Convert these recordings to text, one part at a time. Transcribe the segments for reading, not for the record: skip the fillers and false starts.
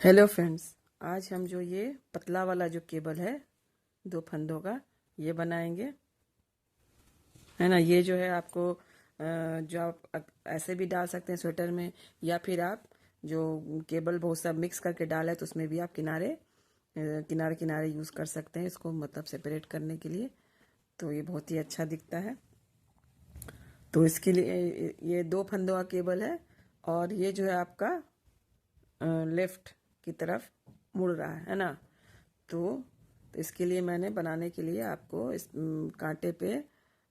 Hello friends, आज हम जो ये पतला वाला जो केबल है 2 फंदों का ये बनाएंगे, है ना। ये जो है आपको जो आप ऐसे भी डाल सकते हैं स्वेटर में, या फिर आप जो केबल बहुत सा मिक्स करके डाले तो उसमें भी आप किनारे किनारे यूज़ कर सकते हैं इसको, मतलब सेपरेट करने के लिए। तो ये बहुत ही अच्छा दिखता है। तो इसके लिए ये 2 फंदों का केबल है, और ये जो है आपका लेफ्ट की तरफ मुड़ रहा है ना। तो इसके लिए मैंने बनाने के लिए आपको इस कांटे पे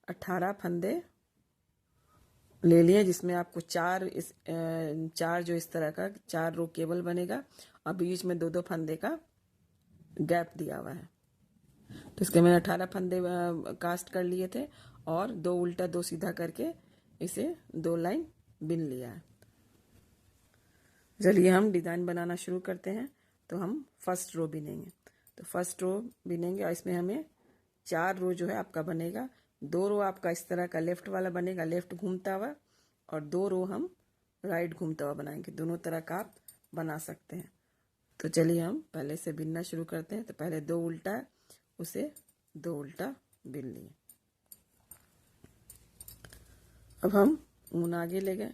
18 फंदे ले लिए, जिसमें आपको चार जो इस तरह का 4 रो केबल बनेगा, और बीच में 2-2 फंदे का गैप दिया हुआ है। तो इसके मैंने 18 फंदे कास्ट कर लिए थे, और 2 उल्टा 2 सीधा करके इसे 2 लाइन बिन लिया है। चलिए हम डिज़ाइन बनाना शुरू करते हैं। तो हम फर्स्ट रो बिनेंगे। तो फर्स्ट रो बिनेंगे, और इसमें हमें 4 रो जो है आपका बनेगा। 2 रो आपका इस तरह का लेफ्ट वाला बनेगा, लेफ्ट घूमता हुआ, और 2 रो हम राइट घूमता हुआ बनाएंगे। दोनों तरह का आप बना सकते हैं। तो चलिए हम पहले से बिनना शुरू करते हैं। तो पहले 2 उल्टा, उसे 2 उल्टा बिन लिए। अब हम ऊन आगे ले गए।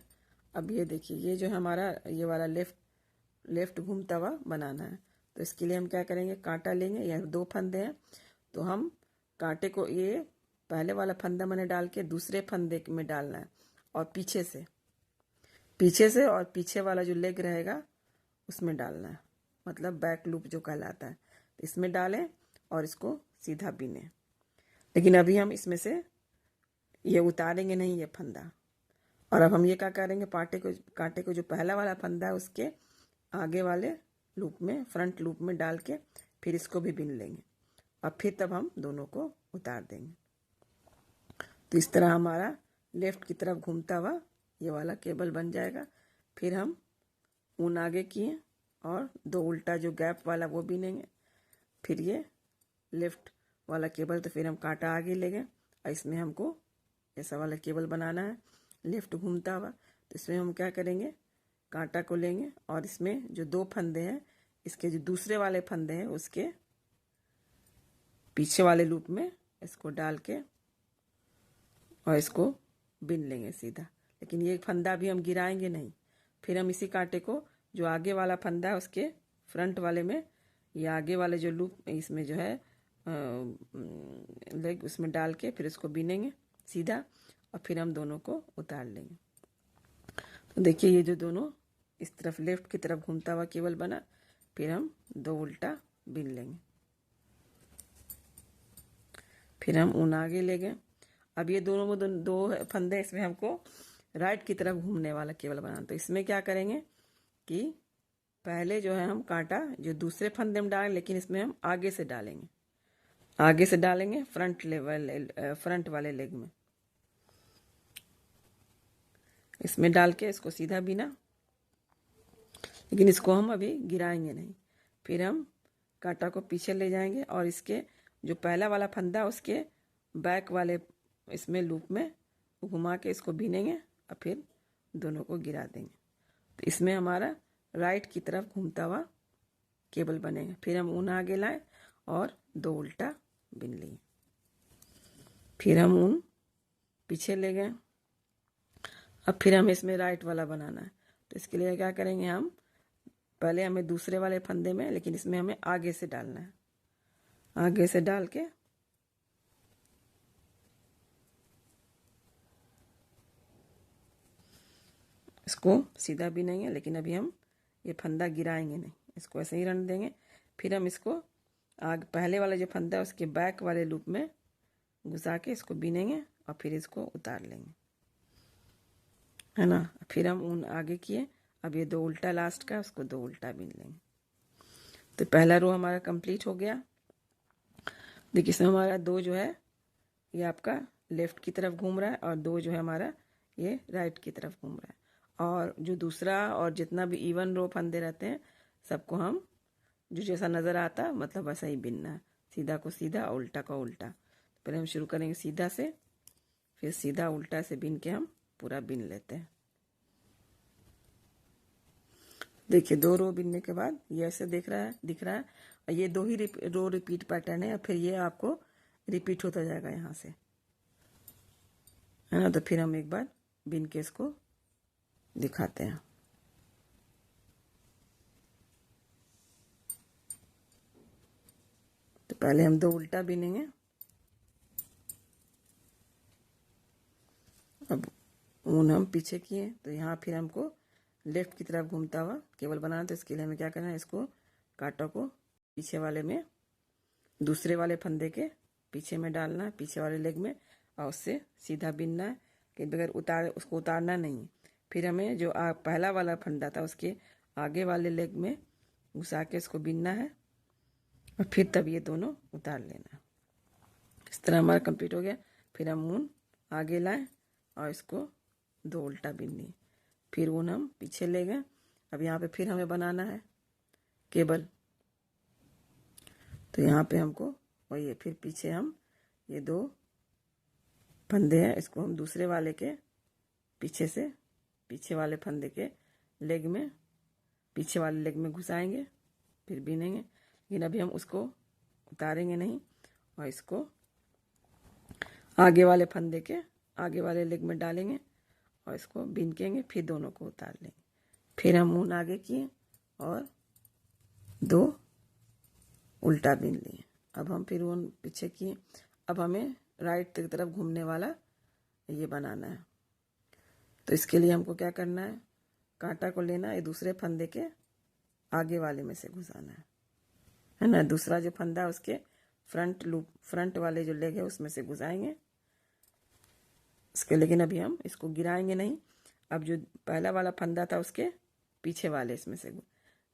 अब ये देखिए, ये जो हमारा ये वाला लेफ्ट घूमता हुआ बनाना है। तो इसके लिए हम क्या करेंगे, कांटा लेंगे। यह 2 फंदे हैं, तो हम कांटे को ये पहले वाला फंदा मैंने डाल के दूसरे फंदे में डालना है, और पीछे से और पीछे वाला जो लेग रहेगा उसमें डालना है, मतलब बैक लूप जो कहलाता है। तो इसमें डालें और इसको सीधा बीनें। लेकिन अभी हम इसमें से ये उतारेंगे नहीं, ये फंदा। और अब हम ये क्या करेंगे, कांटे को जो पहला वाला फंदा है उसके आगे वाले लूप में, फ्रंट लूप में डाल के फिर इसको भी बिन लेंगे, और फिर तब हम दोनों को उतार देंगे। तो इस तरह हमारा लेफ्ट की तरफ घूमता हुआ ये वाला केबल बन जाएगा। फिर हम ऊन आगे किए, और 2 उल्टा जो गैप वाला वो बिनेंगे। फिर ये लेफ्ट वाला केबल, तो फिर हम कांटा आगे ले गए, और इसमें हमको ऐसा वाला केबल बनाना है लेफ्ट घूमता हुआ। तो इसमें हम क्या करेंगे, कांटा को लेंगे, और इसमें जो 2 फंदे हैं, इसके जो दूसरे वाले फंदे हैं उसके पीछे वाले लूप में इसको डाल के और इसको बिन लेंगे सीधा। लेकिन ये फंदा भी हम गिराएंगे नहीं। फिर हम इसी कांटे को जो आगे वाला फंदा है उसके फ्रंट वाले में, या आगे वाले जो लूप इसमें जो है लेग, उसमें डाल के फिर इसको बिनेंगे सीधा, और फिर हम दोनों को उतार लेंगे। तो देखिए, ये जो दोनों इस तरफ लेफ्ट की तरफ घूमता हुआ केबल बना। फिर हम 2 उल्टा बिन लेंगे। फिर हम ऊन आगे ले गए। अब ये दोनों में दो फंदे, इसमें हमको राइट की तरफ घूमने वाला केबल बनाना। तो इसमें क्या करेंगे कि पहले जो है हम कांटा जो दूसरे फंदे में डालें, लेकिन इसमें हम आगे से डालेंगे फ्रंट वाले लेग में। इसमें डाल के इसको सीधा बिना, लेकिन इसको हम अभी गिराएंगे नहीं। फिर हम कांटा को पीछे ले जाएंगे, और इसके जो पहला वाला फंदा उसके बैक वाले इसमें लूप में घुमा के इसको बीनेंगे, और फिर दोनों को गिरा देंगे। तो इसमें हमारा राइट की तरफ घूमता हुआ केबल बनेगा। फिर हम ऊन आगे लाए और 2 उल्टा बिन लिए। फिर हम ऊन पीछे ले गए। अब फिर हमें इसमें राइट वाला बनाना है। तो इसके लिए क्या करेंगे, हम पहले हमें दूसरे वाले फंदे में, लेकिन इसमें हमें आगे से डालना है। आगे से डाल के इसको सीधा भी नहीं है, लेकिन अभी हम ये फंदा गिराएंगे नहीं, इसको ऐसे ही रहने देंगे। फिर हम इसको पहले वाला जो फंदा है उसके बैक वाले लूप में घुसा के इसको बीनेंगे, और फिर इसको उतार लेंगे, है ना। फिर हम ऊन आगे किए। अब ये 2 उल्टा लास्ट का, उसको 2 उल्टा बीन लेंगे। तो पहला रो हमारा कंप्लीट हो गया। देखिए, इसमें हमारा 2 जो है ये आपका लेफ्ट की तरफ घूम रहा है, और 2 जो है हमारा ये राइट की तरफ घूम रहा है। और जो दूसरा और जितना भी इवन रो फंदे रहते हैं, सबको हम जो जैसा नज़र आता मतलब वैसा ही बिनना है, सीधा को सीधा, उल्टा को उल्टा। पहले हम शुरू करेंगे सीधा से, फिर सीधा उल्टा से बिन के हम पूरा बिन लेते हैं। देखिए 2 रो बिनने के बाद ये ऐसे दिख रहा है और ये 2 ही रो रिपीट पैटर्न है और फिर ये आपको रिपीट होता जाएगा यहाँ से, है ना। तो फिर हम एक बार बिन के इसको दिखाते हैं। तो पहले हम 2 उल्टा बिनेंगे। अब ऊन हम पीछे किए तो यहाँ फिर हमको लेफ्ट की तरफ घूमता हुआ केबल बनाना। तो इसके लिए हमें क्या करना है, इसको कांटों को पीछे वाले में, दूसरे वाले फंदे के पीछे में डालना है, पीछे वाले लेग में, और उससे सीधा बिनना है कि बगैर उसको उतारना नहीं। फिर हमें जो पहला वाला फंदा था उसके आगे वाले लेग में घुसा के इसको बिनना है और फिर तब ये दोनों उतार लेना। इस तरह हमारा कंप्लीट हो गया। फिर हम ऊन आगे लाएं और इसको 2 उल्टा बिननी, फिर ऊन हम पीछे ले गए। अब यहाँ पे फिर हमें बनाना है केबल। तो यहाँ पे हमको वही है, फिर पीछे हम ये 2 फंदे हैं, इसको हम दूसरे वाले के पीछे से, पीछे वाले फंदे के लेग में, पीछे वाले लेग में घुसाएंगे, फिर बिनेंगे। लेकिन अभी हम उसको उतारेंगे नहीं और इसको आगे वाले फंदे के आगे वाले लेग में डालेंगे और इसको बिनकेंगे, फिर दोनों को उतार लेंगे। फिर हम ऊन आगे किए और 2 उल्टा बिन लिए। अब हम फिर ऊन पीछे किए। अब हमें राइट की तरफ घूमने वाला ये बनाना है। तो इसके लिए हमको क्या करना है, कांटा को लेना है, दूसरे फंदे के आगे वाले में से घुसाना है ना। दूसरा जो फंदा है उसके फ्रंट वाले जो लेग है उसमें से घुसाएंगे इसके। लेकिन अभी हम इसको गिराएंगे नहीं। अब जो पहला वाला फंदा था उसके पीछे वाले इसमें से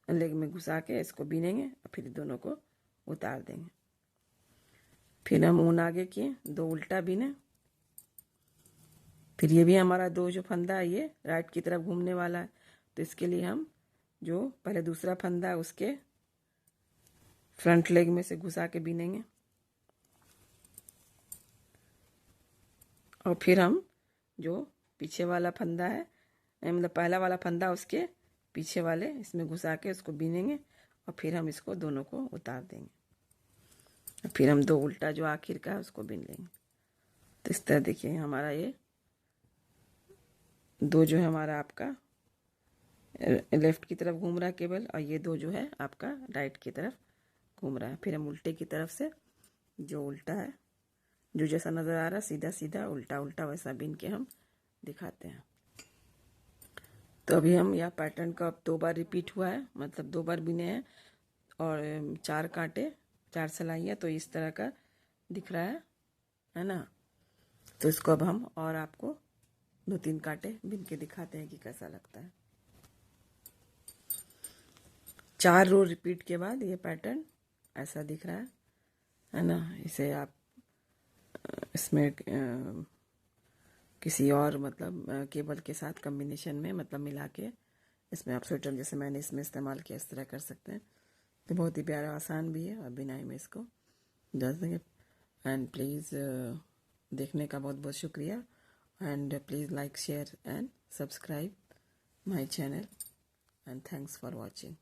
लेग में घुसा के इसको बिनेंगे और फिर दोनों को उतार देंगे। फिर हम ऊन आगे किए, 2 उल्टा बिने। फिर ये भी हमारा 2 जो फंदा है ये राइट की तरफ घूमने वाला है। तो इसके लिए हम जो पहले दूसरा फंदा है उसके फ्रंट लेग में से घुसा के बिनेंगे और फिर हम जो पीछे वाला फंदा है, मतलब पहला वाला फंदा उसके पीछे वाले इसमें घुसा के उसको बिनेंगे और फिर हम इसको दोनों को उतार देंगे। फिर हम 2 उल्टा जो आखिर का है उसको बिन लेंगे। तो इस तरह देखिए हमारा ये 2 जो है हमारा आपका लेफ्ट की तरफ घूम रहा है केबल और ये 2 जो है आपका राइट की तरफ घूम रहा है। फिर हम उल्टे की तरफ से जो उल्टा है, जो जैसा नज़र आ रहा है सीधा सीधा उल्टा उल्टा वैसा बिन के हम दिखाते हैं। तो अभी हम यह पैटर्न का 2 बार रिपीट हुआ है, मतलब 2 बार बिने हैं और 4 कांटे 4 सिलाइयाँ, तो इस तरह का दिख रहा है ना। तो इसको अब हम और आपको 2-3 कांटे बिन के दिखाते हैं कि कैसा लगता है। 4 रो रिपीट के बाद ये पैटर्न ऐसा दिख रहा है ना। इसे आप इसमें किसी और मतलब केबल के साथ कॉम्बिनेशन में मतलब मिला के इसमें आप स्वेटर जैसे मैंने इसमें इस्तेमाल किया इस तरह कर सकते हैं। तो बहुत ही प्यारा आसान भी है और बिनाई में इसको डाल देंगे। एंड प्लीज़ देखने का बहुत बहुत शुक्रिया and please like share and subscribe my channel and thanks for watching.